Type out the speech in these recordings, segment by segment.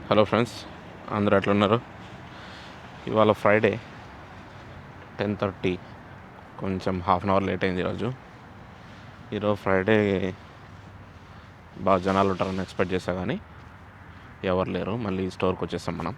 Hello friends, అందరూ ఎట్లున్నారు? ఇవాళ ఫ్రైడే 10:30, కొంచెం హాఫ్ అన్ అవర్ లేట్ అయింది ఈరోజు ఫ్రైడే. బాగా జనాలు ఉంటారని ఎక్స్పెక్ట్ చేశా, కానీ ఎవరు లేరు. మళ్ళీ స్టోర్కి వచ్చేసాం మనం.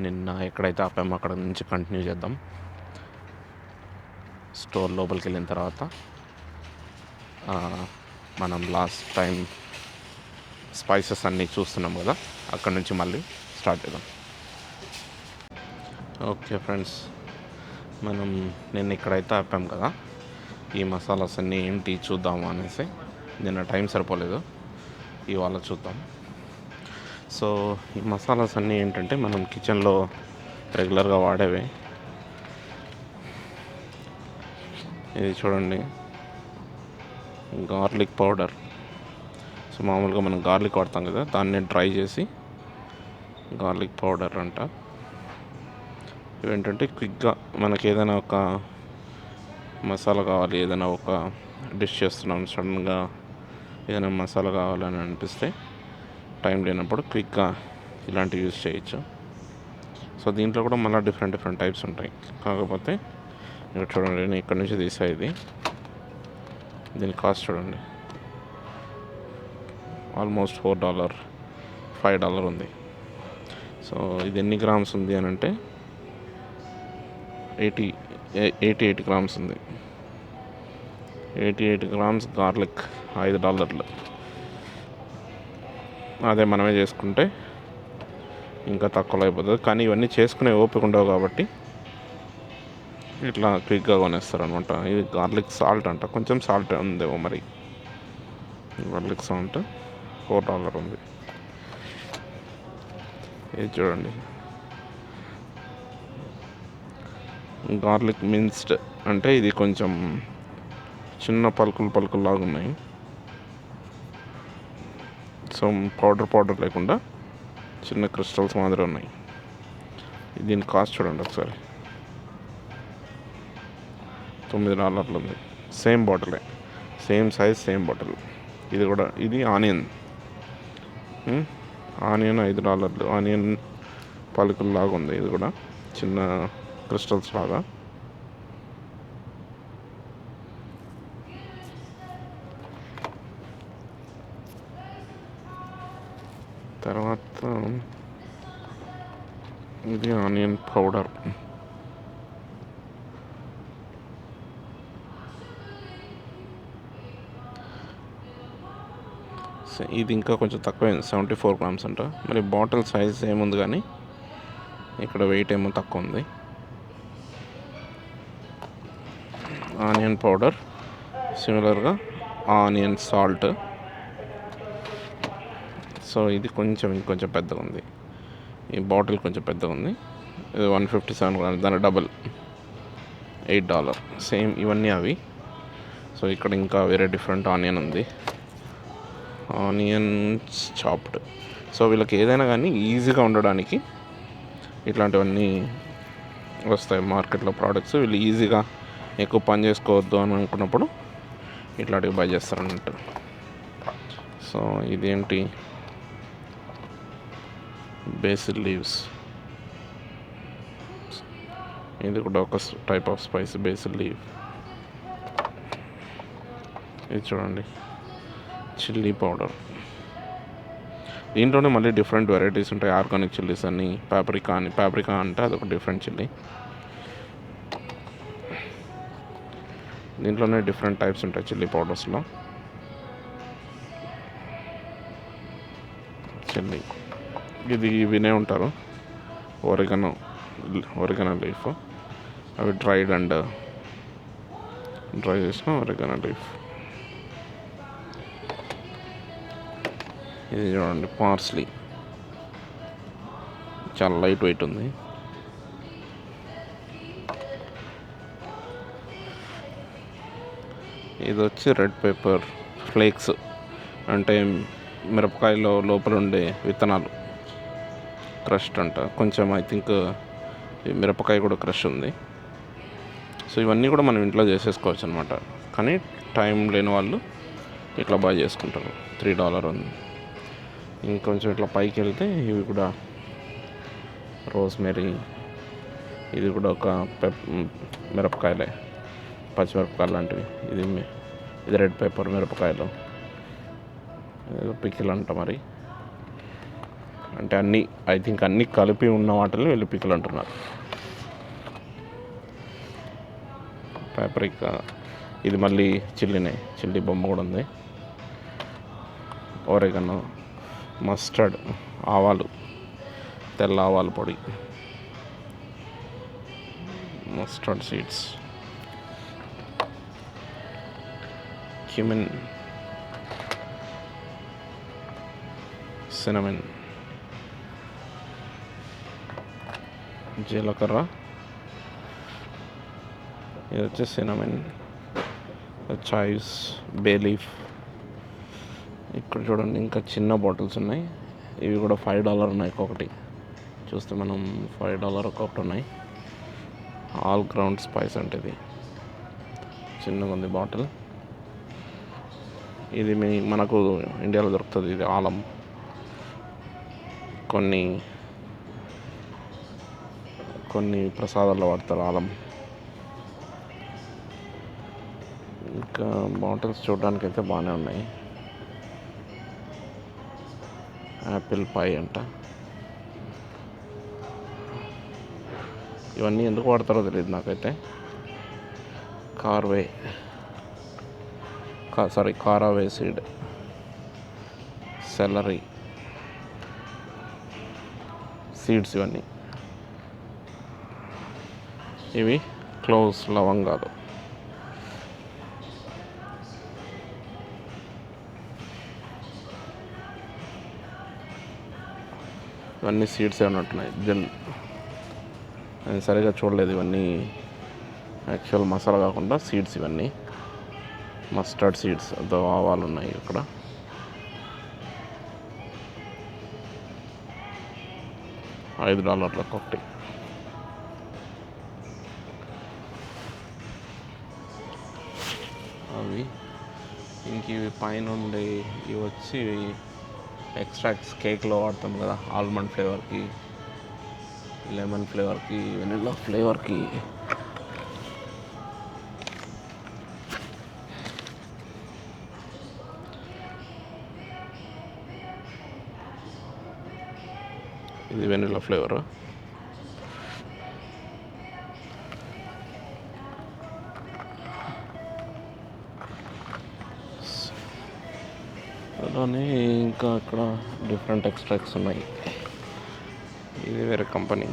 నిన్న ఎక్కడైతే ఆపామో అక్కడ నుంచి కంటిన్యూ చేద్దాం. స్టోర్ లోపలికి వెళ్ళిన తర్వాత మనం లాస్ట్ టైం స్పైసెస్ అన్నీ చూస్తున్నాం కదా, అక్కడ నుంచి మళ్ళీ స్టార్ట్ చేద్దాం. ఓకే ఫ్రెండ్స్, మనం నిన్న ఇక్కడైతే ఆపాం కదా, ఈ మసాలాస్ అన్నీ ఏంటి చూద్దాము అనేసి. నిన్న టైం సరిపోలేదు, ఇవాళ చూద్దాం. సో ఈ మసాలాస్ అన్నీ ఏంటంటే మనం కిచెన్లో రెగ్యులర్గా వాడేవే. ఇది చూడండి, గార్లిక్ పౌడర్. సో మామూలుగా మనం గార్లిక్ వాడతాం కదా, దాన్ని డ్రై చేసి గార్లిక్ పౌడర్ అంట. ఇవేంటంటే క్విక్గా మనకి ఏదైనా ఒక మసాలా కావాలి, ఏదైనా ఒక డిష్ చేస్తున్నాం, సడన్గా ఏదైనా మసాలా కావాలని అనిపిస్తే టైం లేనప్పుడు క్విక్గా ఇలాంటివి యూజ్ చేయొచ్చు. సో దీంట్లో కూడా మళ్ళీ డిఫరెంట్ టైప్స్ ఉంటాయి. కాకపోతే ఇక్కడ చూడండి, నేను ఇక్కడ నుంచి తీసా. దీని కాస్ట్ చూడండి, ఆల్మోస్ట్ $4, $5 ఉంది. సో ఇది ఎన్ని గ్రామ్స్ ఉంది అని అంటే 88 గ్రామ్స్ ఉంది. 88 గ్రామ్స్ గార్లిక్ $5. అదే మనమే చేసుకుంటే ఇంకా తక్కువలో అయిపోతుంది. కానీ ఇవన్నీ చేసుకునే ఓపిక ఉండవు కాబట్టి ఇట్లా క్విక్గా కొనేస్తారు అనమాట. ఇది గార్లిక్ సాల్ట్ అంట, కొంచెం సాల్ట్ ఉందేమో మరి. గార్లిక్ సాల్ట్ $4 ఉంది. ఇది చూడండి, గార్లిక్ మిన్స్డ్ అంటే ఇది కొంచెం చిన్న పలుకులు లాగా ఉన్నాయి. సో పౌడర్ లేకుండా చిన్న క్రిస్టల్స్ మాదిరి ఉన్నాయి. దీని కాస్ట్ చూడండి ఒకసారి, $9 ఉంది. సేమ్ బాటిలే, సేమ్ సైజ్, సేమ్ బాటిల్. ఇది కూడా, ఇది ఆనియన్ $5. ఆనియన్ పలుకులు లాగా ఉంది. ఇది కూడా చిన్న క్రిస్టల్స్ లాగా. తర్వాత ఇది ఆనియన్ పౌడర్. ఇది ఇంకా కొంచెం తక్కువ, 74 గ్రామ్స్ అంట. మరి బాటిల్ సైజ్ ఏముంది, కానీ ఇక్కడ వెయిట్ ఏమో తక్కువ ఉంది. ఆనియన్ పౌడర్, సిమిలర్గా ఆనియన్ సాల్ట్. సో ఇది ఇంకొంచెం పెద్దగా ఉంది. ఈ బాటిల్ కొంచెం పెద్దగా ఉంది. ఇది 157 గ్రామ్స్, దాని డబుల్, $8. సేమ్ ఇవన్నీ అవి. సో ఇక్కడ ఇంకా వేరే డిఫరెంట్ ఆనియన్ ఉంది, ఆనియన్స్ చాప్డ్. సో వీళ్ళకి ఏదైనా కానీ ఈజీగా ఉండడానికి ఇట్లాంటివన్నీ వస్తాయి మార్కెట్లో ప్రోడక్ట్స్. వీళ్ళు ఈజీగా ఎక్కువ పని చేసుకోవద్దు అని అనుకున్నప్పుడు ఇట్లాంటివి బై చేస్తారు అన్నట్టు. సో ఇదేంటి, బేసిల్ లీవ్స్. ఇది కూడా ఒక type of spice, basil leave. ఇది చూడండి, చిల్లీ పౌడర్. దీంట్లోనే మళ్ళీ డిఫరెంట్ వెరైటీస్ ఉంటాయి. ఆర్గానిక్ చిల్లీస్ అని, పాప్రికా అంటే అదొక డిఫరెంట్ చిల్లీ. దీంట్లోనే డిఫరెంట్ టైప్స్ ఉంటాయి చిల్లీ పౌడర్స్లో. చిల్లీ ఇది వినే ఉంటారు, ఒరిగనో లీఫ్. అవి డ్రై చేసిన ఒరిగనో లీఫ్. ఇది చూడండి, పార్స్లీ. చాలా లైట్ వెయిట్ ఉంది. ఇది వచ్చి రెడ్ పెప్పర్ ఫ్లేక్స్, అంటే మిరపకాయలో లోపల ఉండే విత్తనాలు, క్రష్డ్ అంట. కొంచెం ఐ థింక్ మిరపకాయ కూడా క్రష్ ఉంది. సో ఇవన్నీ కూడా మనం ఇంట్లో చేసేసుకోవచ్చు అనమాట. కానీ టైం లేని వాళ్ళు ఇట్లా బాగా చేసుకుంటారు. $3 ఉంది. ఇంకొంచెం ఇట్లా పైకి వెళ్తే ఇవి కూడా రోస్మెరీ, ఇది కూడా ఒక మిరపకాయలే, పచ్చిమిరపకాయలు లాంటివి. ఇది రెడ్ పెప్పర్ మిరపకాయలు, ఏదో పికిల్ అంట మరి. అంటే అన్నీ ఐ థింక్ అన్నీ కలిపి ఉన్న వాటిని వీళ్ళు పికిల్ అంటున్నారు. పాప్రికా, ఇది మళ్ళీ చిల్లీ బొమ్మ కూడా ఉంది. ఓరెగనో, మస్టర్డ్, ఆవాలు, తెల్ల ఆవాల పొడి, మస్టర్డ్ సీడ్స్, క్యూమిన్, సినమన్, జీలకర్ర, ఇది వచ్చేసి సినమన్, చాయ్స్, బే లీఫ్. ఇక్కడ చూడండి ఇంకా చిన్న బాటిల్స్ ఉన్నాయి. ఇవి కూడా $5 ఉన్నాయి ఒక్కొక్కటి. చూస్తే మనం $5 ఒక్కొక్కటి ఉన్నాయి. ఆల్ గ్రౌండ్ స్పైస్ అంటే ఇది చిన్నగా ఉంది బాటిల్. ఇది మనకు ఇండియాలో దొరుకుతుంది. ఇది ఆలం. కొన్ని ప్రసాదాల్లో వాడతారు ఆలం. ఇంకా బాటిల్స్ చూడడానికి అయితే బాగానే ఉన్నాయి. యాపిల్ పై అంట. ఇవన్నీ ఎందుకు వాడతారో తెలియదు నాకైతే. కారావే సీడ్, సెలరీ సీడ్స్, ఇవి క్లోవ్స్, లవంగాలు. ఇవన్నీ సీడ్స్ ఉన్నట్టున్నాయి. నేను సరిగా చూడలేదు. ఇవన్నీ యాక్చువల్ మసాలా కాకుండా సీడ్స్. ఇవన్నీ మస్టర్డ్ సీడ్స్, అదో ఆవాలు ఉన్నాయి ఇక్కడ. $5 ఒకటి. అవి ఇంక ఇవి పైన ఉండే ఇవి వచ్చి ఎక్స్ట్రాక్ట్స్ కేక్లో వాడతాం కదా, ఆల్మండ్ ఫ్లేవర్కి, లెమన్ ఫ్లేవర్కి, వెనిలా ఫ్లేవర్కి. ఇది వెనిలా ఫ్లేవర్. అలానే ఇంకా అక్కడ డిఫరెంట్ ఎక్స్ట్రాక్ట్స్ ఉన్నాయి. ఇది వేరే కంపెనీ.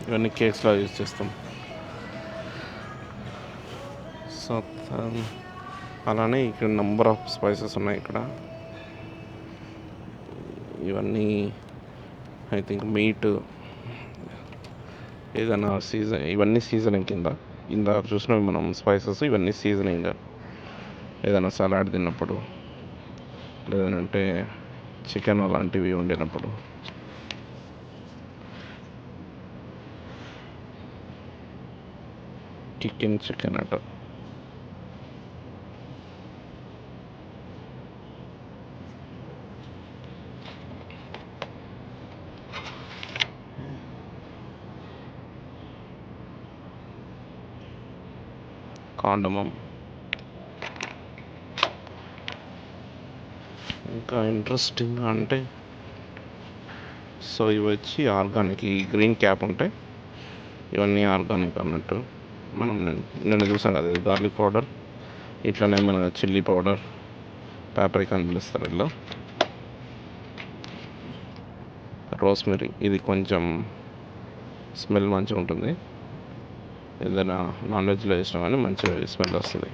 ఇవన్నీ కేక్స్లో యూజ్ చేస్తాం. సో అలానే ఇక్కడ నెంబర్ ఆఫ్ స్పైసెస్ ఉన్నాయి ఇక్కడ. ఇవన్నీ ఐ థింక్ మీట్ ఏదైనా సీజన్, ఇవన్నీ సీజనింగ్ కింద చూసినవి మనం స్పైసెస్. ఇవన్నీ సీజనింగ్ ఏదైనా సలాడ్ తిన్నప్పుడు, లేదంటే చికెన్ అలాంటివి వండినప్పుడు. చికెన్ అట. కాండమం. ఇంకా ఇంట్రెస్టింగ్ అంటే, సో ఇవి వచ్చి ఆర్గానిక్. ఈ గ్రీన్ క్యాప్ ఉంటాయి, ఇవన్నీ ఆర్గానిక్ అన్నట్టు. మనం నేను చూసాను కదా, గార్లిక్ పౌడర్, ఇట్లనే మన చిల్లీ పౌడర్, పాప్రికా అని పిలుస్తారు వీళ్ళు. రోస్మెరీ, ఇది కొంచెం స్మెల్ మంచిగా ఉంటుంది. ఏదైనా నాన్ వెజ్లో వేసినా కానీ మంచి స్మెల్ వస్తుంది.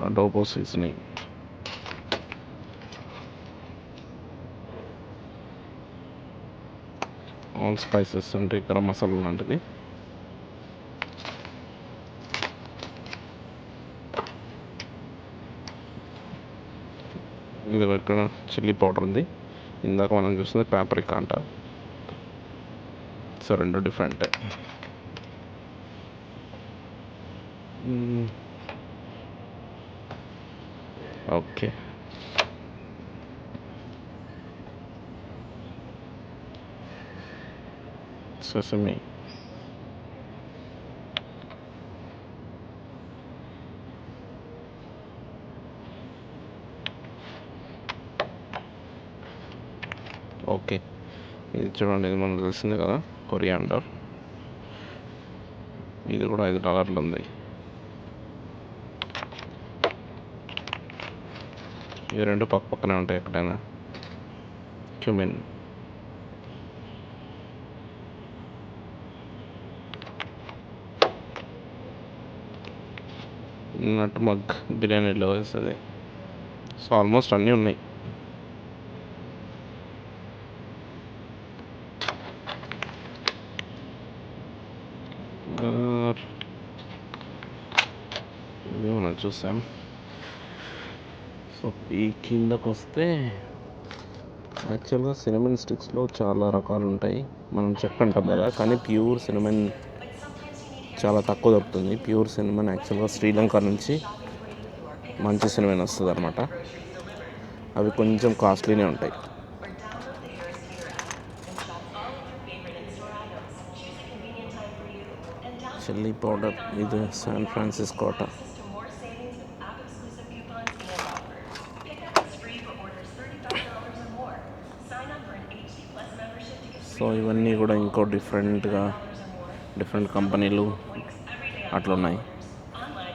అడోబో సీజనింగ్, ఆల్ స్పైసెస్ అంటే గరం మసాలా లాంటిది. ఇది ఇక్కడ చిల్లీ పౌడర్ ఉంది, ఇందాక మనం చూస్తుంది పాప్రికా అంట. సో రెండు డిఫరెంట్. Okay, sesame. ఓకే, ఇది చూడండి, ఇది మనకు తెలిసింది కదా, కొరియాండర్. ఇది కూడా $5 ఉంది. ఇవి రెండు పక్క పక్కనే ఉంటాయి ఎక్కడైనా. క్యూమిన్, నట్ మగ్ బిర్యానీలో వేస్తుంది. సో ఆల్మోస్ట్ అన్నీ ఉన్నాయి. ఇది మనం చూసాం. సో ఈ కిందకు వస్తే యాక్చువల్గా సినమన్ స్టిక్స్లో చాలా రకాలు ఉంటాయి. మనం చెక్ అంటాం కదా, కానీ ప్యూర్ సినమన్ చాలా తక్కువ దొరుకుతుంది. ప్యూర్ సినమన్ యాక్చువల్గా శ్రీలంక నుంచి మంచి సినమన్ వస్తుంది అనమాట. అవి కొంచెం కాస్ట్లీనే ఉంటాయి. చిల్లీ పౌడర్, ఇది శాన్ ఫ్రాన్సిస్కో అట. సో ఇవన్నీ కూడా ఇంకో డిఫరెంట్ కంపెనీలు అట్లా ఉన్నాయి.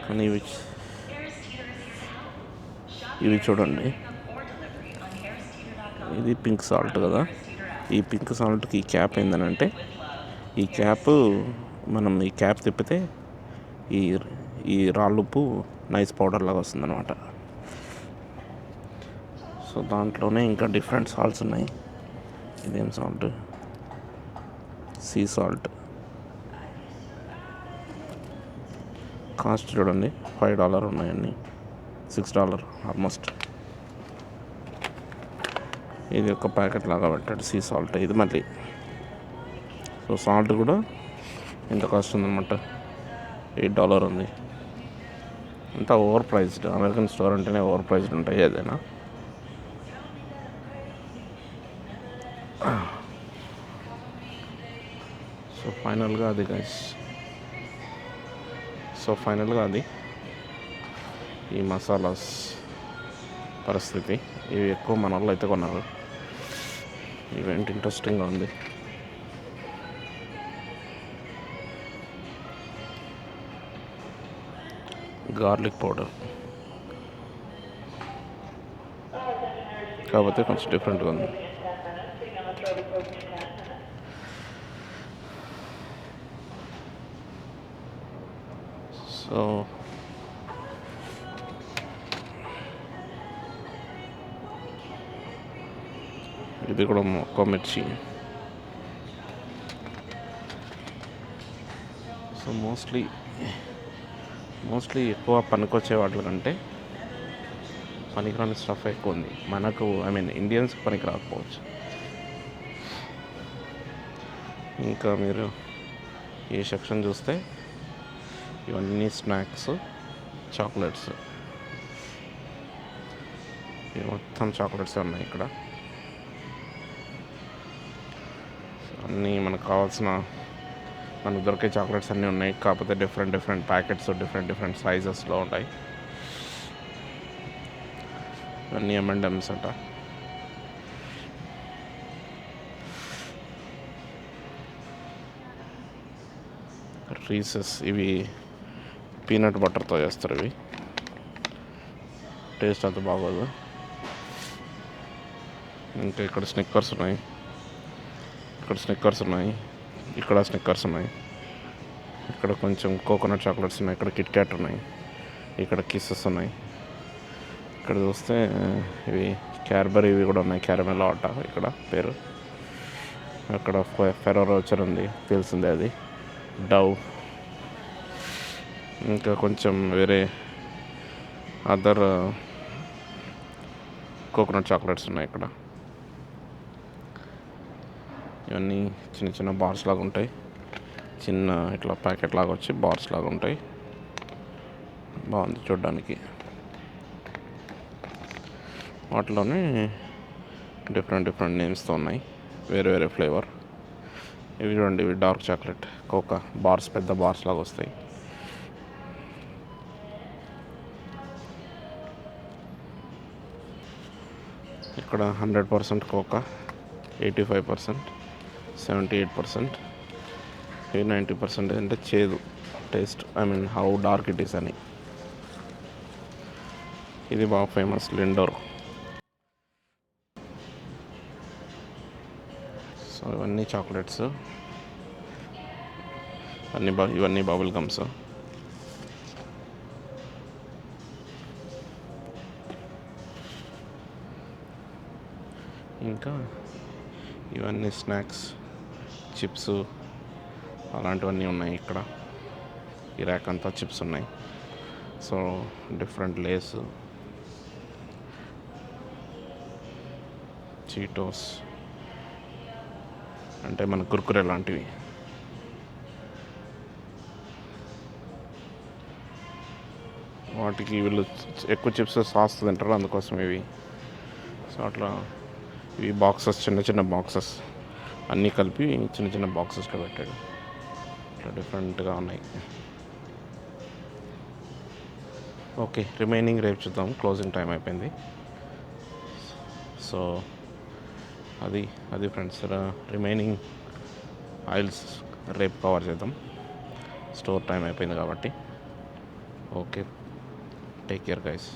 కానీ ఇవి చూడండి, ఇది పింక్ సాల్ట్ కదా. ఈ పింక్ సాల్ట్కి ఈ క్యాప్ ఏంటంటే, ఈ క్యాప్ మనం ఈ క్యాప్ తిప్పితే ఈ రాళ్ళుప్పు నైస్ పౌడర్ లాగా వస్తుంది అనమాట. సో దాంట్లోనే ఇంకా డిఫరెంట్ సాల్ట్స్ ఉన్నాయి. ఇదేం సాల్ట్, సీ సాల్ట్. కాస్ట్ చూడండి, $5 ఉన్నాయండి, $6 ఆల్మోస్ట్. ఇది ఒక ప్యాకెట్ లాగా పెట్టాడు సీ సాల్ట్. ఇది మళ్ళీ సో సాల్ట్ కూడా ఎంత కాస్ట్ ఉందన్నమాట, $8 ఉంది. అంతా ఓవర్ ప్రైస్డ్. అమెరికన్ స్టోర్ అంటేనే ఓవర్ ప్రైస్డ్ ఉంటాయి ఏదైనా. సో ఫైనల్గా అది గైస్, ఈ మసాలాస్ పరిస్థితి. ఇవి ఎక్కువ మన వాళ్ళు అయితే కొన్నారు. ఈవెంట్ ఇంట్రెస్టింగ్గా ఉంది. గార్లిక్ పౌడర్ కాకపోతే కొంచెం డిఫరెంట్గా ఉంది. సో ఇది కూడా మొక్క మిర్చి. సో మోస్ట్లీ ఎక్కువ పనికొచ్చే వాటి కంటే పనికిరాని స్టఫ్ ఎక్కువ ఉంది మనకు. ఇండియన్స్కి పనికి రాకపోవచ్చు. ఇంకా మీరు ఈ సెక్షన్ చూస్తే ఇవన్నీ స్నాక్స్, చాక్లెట్స్. ఇవి మొత్తం చాక్లెట్స్ ఉన్నాయి ఇక్కడ. అన్నీ మనకు దొరికే చాక్లెట్స్ అన్నీ ఉన్నాయి. కాకపోతే డిఫరెంట్ ప్యాకెట్స్, డిఫరెంట్ సైజెస్లో ఉంటాయి. ఇవన్నీ M&M's అంట. రీసెస్, ఇవి పీనట్ బటర్తో చేస్తారు. ఇవి టేస్ట్ అంత బాగోదు. ఇంకా ఇక్కడ స్నిక్కర్స్ ఉన్నాయి, ఇక్కడ స్నిక్కర్స్ ఉన్నాయి. ఇక్కడ కొంచెం కోకోనట్ చాక్లెట్స్ ఉన్నాయి. ఇక్కడ కిట్ క్యాట్ ఉన్నాయి. ఇక్కడ కిస్సెస్ ఉన్నాయి. ఇక్కడ చూస్తే ఇవి క్యాడ్బరీ ఇవి కూడా ఉన్నాయి. క్యారమెల్ ఆట ఇక్కడ పేరు. అక్కడ ఫెరో రోచర్ ఉంది, తెలిసిందే అది. డవ్, ఇంకా కొంచెం వేరే అదర్ కోకోనట్ చాక్లెట్స్ ఉన్నాయి ఇక్కడ. ఇవన్నీ చిన్న చిన్న బార్స్ లాగా ఉంటాయి. చిన్న ఇట్లా ప్యాకెట్ లాగా వచ్చి బార్స్ లాగా ఉంటాయి. బాగుంది చూడడానికి. వాటిలోనే డిఫరెంట్ నేమ్స్తో ఉన్నాయి, వేరే ఫ్లేవర్. ఇవి చూడండి, ఇవి డార్క్ చాక్లెట్ కోకా బార్స్, పెద్ద బార్స్ లాగా వస్తాయి. ఇక్కడ 100% కోకా, 85%, 78%, 90% అంటే చేదు taste. How dark it is అని. ఇది బాగా ఫేమస్, లిండోర్. సో ఇవన్నీ చాక్లెట్స్, ఇవన్నీ బబుల్ గమ్స్. ఇంకా ఇవన్నీ స్నాక్స్, చిప్స్ అలాంటివన్నీ ఉన్నాయి ఇక్కడ. ఈ ర్యాక్ అంతా చిప్స్ ఉన్నాయి. సో డిఫరెంట్ లేస్, చీటోస్ అంటే మన కుర్కురే లాంటివి. వాటికి వీళ్ళు ఎక్కువ చిప్స్ సాస్ తింటారు, అందుకోసం ఇవి. సో అట్లా ఇవి బాక్సెస్, చిన్న బాక్సెస్ అన్నీ కలిపి చిన్న బాక్సెస్లో పెట్టాడు. ఇట్లా డిఫరెంట్గా ఉన్నాయి. ఓకే, రిమైనింగ్ రేపు చూద్దాం, క్లోజింగ్ టైం అయిపోయింది. సో అది ఫ్రెండ్స్, రిమైనింగ్ ఆయిల్స్ రేపు కవర్ చేద్దాం, స్టోర్ టైం అయిపోయింది కాబట్టి. Okay, take care guys.